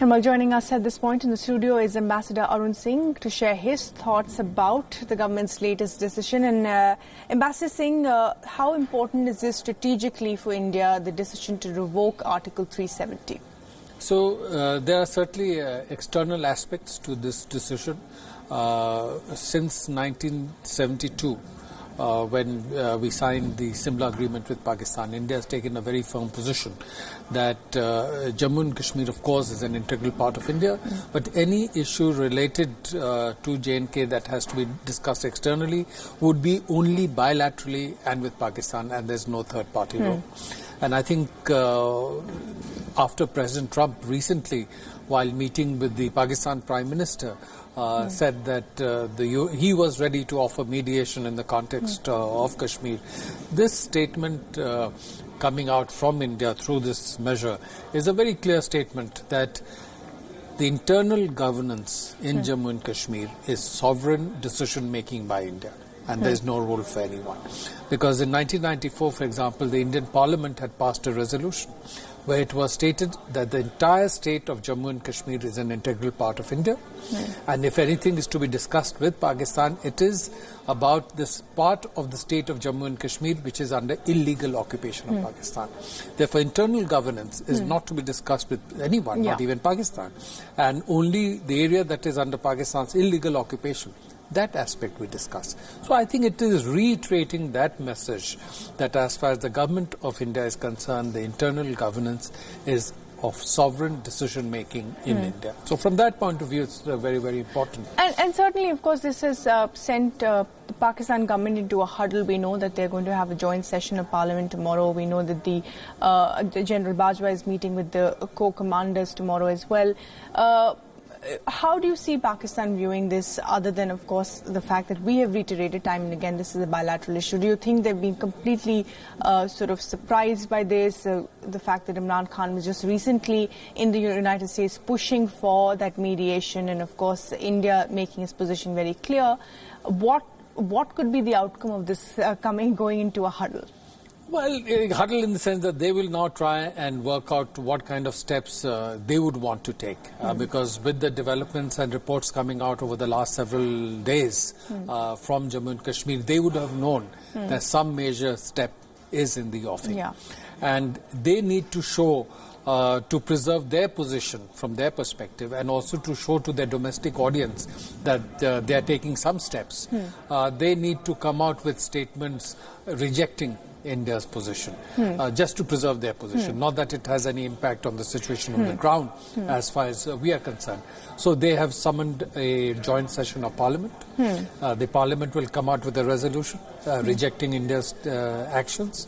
And while joining us at this point in the studio is Ambassador Arun Singh to share his thoughts about the government's latest decision. And Ambassador Singh, how important is this strategically for India, the decision to revoke Article 370? So there are certainly external aspects to this decision. Since 1972, when we signed the Simla agreement with Pakistan, India has taken a very firm position that Jammu and Kashmir, of course, is an integral part of India, but any issue related to J&K that has to be discussed externally would be only bilaterally and with Pakistan, and there's no third party role. And I think after President Trump recently, while meeting with the Pakistan Prime Minister, said that he was ready to offer mediation in the context of Kashmir. This statement coming out from India through this measure is a very clear statement that the internal governance in Jammu and Kashmir is sovereign decision-making by India. And there is no role for anyone. Because in 1994, for example, the Indian Parliament had passed a resolution where it was stated that the entire state of Jammu and Kashmir is an integral part of India. And if anything is to be discussed with Pakistan, it is about this part of the state of Jammu and Kashmir which is under illegal occupation of Pakistan. Therefore, internal governance is not to be discussed with anyone, not even Pakistan. And only the area that is under Pakistan's illegal occupation, that aspect we discuss. So I think it is reiterating that message that as far as the government of India is concerned, the internal governance is of sovereign decision-making in India. So from that point of view, it's very, very important. And certainly, of course, this has sent the Pakistan government into a huddle. We know that they're going to have a joint session of parliament tomorrow. We know that the General Bajwa is meeting with the co-commanders tomorrow as well. How do you see Pakistan viewing this, other than, of course, the fact that we have reiterated time and again this is a bilateral issue? Do you think they've been completely sort of surprised by this, the fact that Imran Khan was just recently in the United States pushing for that mediation, and, of course, India making its position very clear? What could be the outcome of this going into a huddle? Well, a huddle in the sense that they will now try and work out what kind of steps they would want to take. Because with the developments and reports coming out over the last several days from Jammu and Kashmir, they would have known that some major step is in the offing. And they need to show to preserve their position from their perspective, and also to show to their domestic audience that they are taking some steps. They need to come out with statements rejecting India's position, just to preserve their position, not that it has any impact on the situation on the ground as far as we are concerned. So they have summoned a joint session of Parliament. The Parliament will come out with a resolution rejecting India's actions.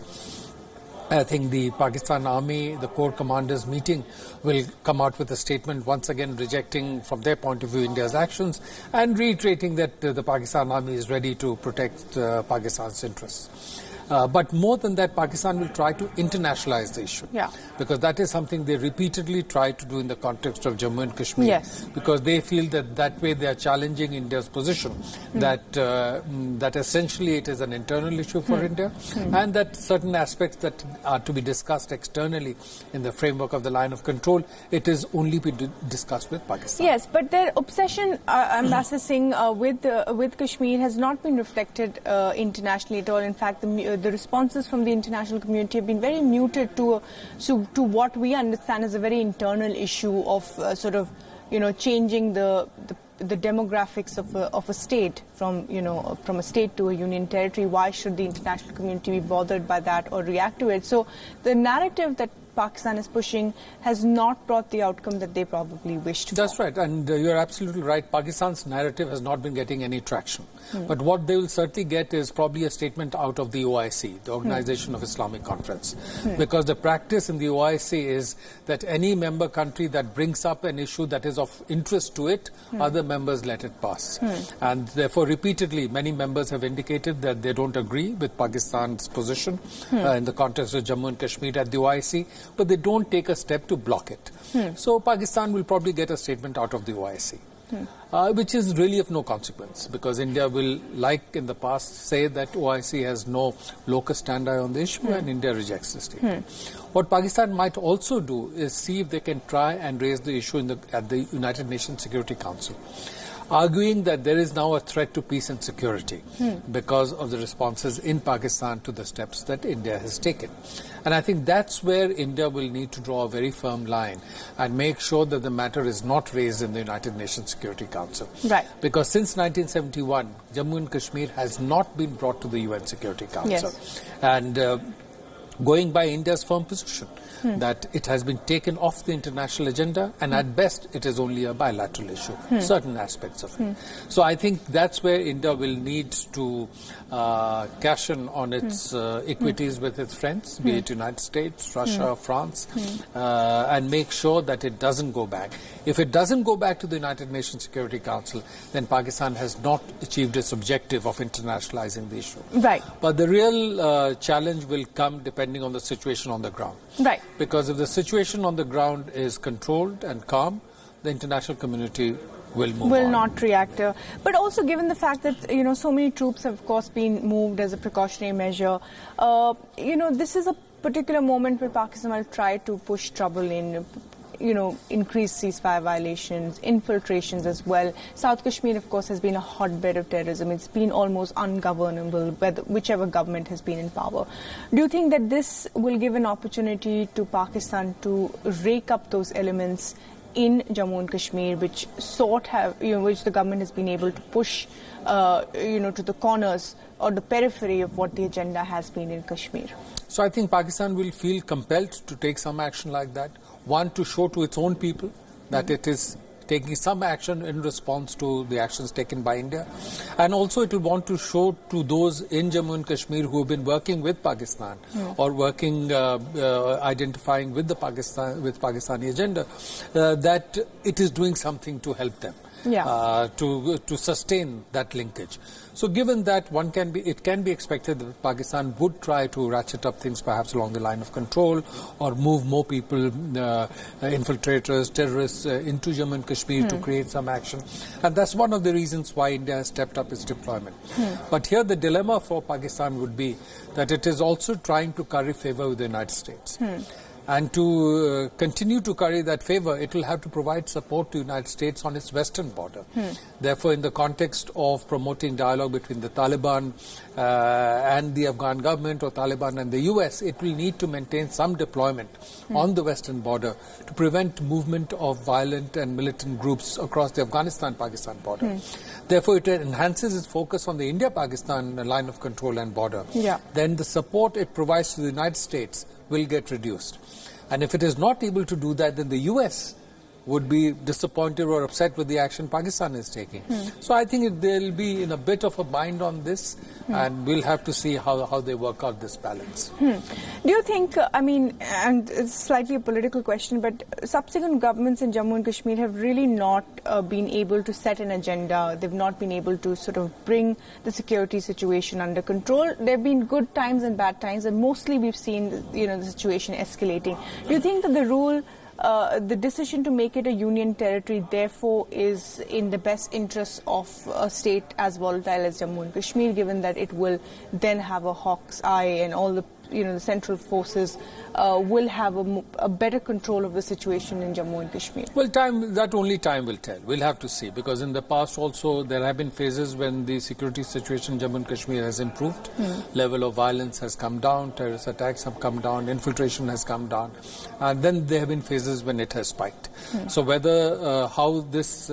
I think the Pakistan Army, the Corps Commanders meeting, will come out with a statement once again rejecting from their point of view India's actions and reiterating that the Pakistan Army is ready to protect Pakistan's interests. But more than that, Pakistan will try to internationalize the issue. Because that is something they repeatedly try to do in the context of Jammu and Kashmir. Because they feel that that way they are challenging India's position, that essentially it is an internal issue for India, and that certain aspects that are to be discussed externally in the framework of the line of control, it is only be discussed with Pakistan. Yes, but their obsession, Ambassador Singh, with Kashmir has not been reflected internationally at all. In fact, the responses from the international community have been very muted to what we understand as a very internal issue of changing the demographics of a state from a state to a union territory. Why should the international community be bothered by that or react to it? So the narrative that Pakistan is pushing has not brought the outcome that they probably wished for. That's right, and you're absolutely right. Pakistan's narrative has not been getting any traction. But what they will certainly get is probably a statement out of the OIC, the Organization of Islamic Conference. Because the practice in the OIC is that any member country that brings up an issue that is of interest to it, other members let it pass. And therefore, repeatedly, many members have indicated that they don't agree with Pakistan's position in the context of Jammu and Kashmir at the OIC, but they don't take a step to block it. So Pakistan will probably get a statement out of the OIC. which is really of no consequence, because India will, like in the past, say that OIC has no locus standi on the issue, and India rejects the statement. What Pakistan might also do is see if they can try and raise the issue at the United Nations Security Council, arguing that there is now a threat to peace and security because of the responses in Pakistan to the steps that India has taken. And I think that's where India will need to draw a very firm line and make sure that the matter is not raised in the United Nations Security Council. Right. Because since 1971, Jammu and Kashmir has not been brought to the UN Security Council. Yes. And going by India's firm position, that it has been taken off the international agenda, and at best it is only a bilateral issue, certain aspects of it. So I think that's where India will need to cash in on its equities with its friends, be it United States, Russia, France, and make sure that it doesn't go back. If it doesn't go back to the United Nations Security Council, then Pakistan has not achieved its objective of internationalizing the issue. Right. But the real challenge will come depending on the situation on the ground. Right. Because if the situation on the ground is controlled and calm, the international community will move on. Will not react. But also given the fact that, so many troops have, of course, been moved as a precautionary measure, this is a particular moment where Pakistan will try to push trouble in, increased ceasefire violations, infiltrations as well. South Kashmir, of course, has been a hotbed of terrorism. It's been almost ungovernable, whichever government has been in power. Do you think that this will give an opportunity to Pakistan to rake up those elements in Jammu and Kashmir, which which the government has been able to push, to the corners or the periphery of what the agenda has been in Kashmir? So I think Pakistan will feel compelled to take some action like that. One, to show to its own people that it is taking some action in response to the actions taken by India. And also it will want to show to those in Jammu and Kashmir who have been working with Pakistan or working, identifying with the Pakistani agenda, that it is doing something to help them. To sustain that linkage. So given that, it can be expected that Pakistan would try to ratchet up things perhaps along the line of control, or move more people, infiltrators, terrorists into Jammu and Kashmir to create some action. And that's one of the reasons why India has stepped up its deployment. But here the dilemma for Pakistan would be that it is also trying to curry favor with the United States. And to continue to curry that favor, it will have to provide support to the United States on its western border. Therefore, in the context of promoting dialogue between the Taliban and the Afghan government, or Taliban and the US, it will need to maintain some deployment on the western border to prevent movement of violent and militant groups across the Afghanistan-Pakistan border. Therefore, it enhances its focus on the India-Pakistan line of control and border. Then the support it provides to the United States will get reduced. And if it is not able to do that, then the US would be disappointed or upset with the action Pakistan is taking. So I think they'll be in a bit of a bind on this, and we'll have to see how they work out this balance. Do you think, and it's slightly a political question, but subsequent governments in Jammu and Kashmir have really not been able to set an agenda. They've not been able to sort of bring the security situation under control. There have been good times and bad times, and mostly we've seen, the situation escalating. Do you think that the decision to make it a union territory, therefore, is in the best interest of a state as volatile as Jammu and Kashmir, given that it will then have a hawk's eye, and all the the central forces will have a better control of the situation in Jammu and Kashmir? Well, only time will tell. We'll have to see, because in the past also there have been phases when the security situation in Jammu and Kashmir has improved. Level of violence has come down, terrorist attacks have come down, infiltration has come down, and then there have been phases when it has spiked. So whether how this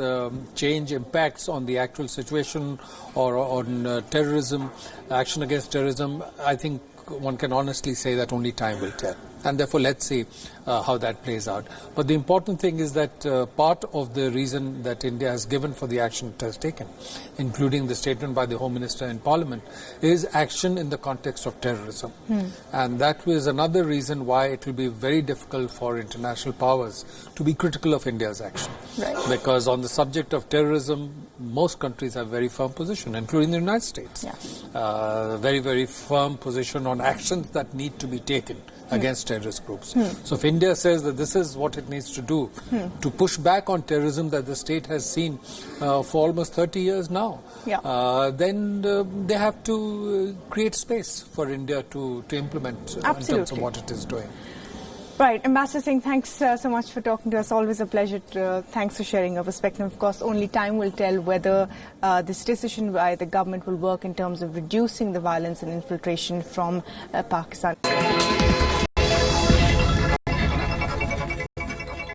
change impacts on the actual situation or on terrorism, action against terrorism, I think one can honestly say that only time will tell. And therefore, let's see how that plays out. But the important thing is that part of the reason that India has given for the action it has taken, including the statement by the Home Minister in Parliament, is action in the context of terrorism. And that was another reason why it will be very difficult for international powers to be critical of India's action. Right. Because on the subject of terrorism, most countries have very firm position, including the United States. Yeah. Very, very firm position on actions that need to be taken against terrorist groups. So if India says that this is what it needs to do to push back on terrorism that the state has seen for almost 30 years now, then they have to create space for India to implement in terms of what it is doing. Right. Ambassador Singh, thanks so much for talking to us. Always a pleasure. Thanks for sharing your perspective. Of course, only time will tell whether this decision by the government will work in terms of reducing the violence and infiltration from Pakistan.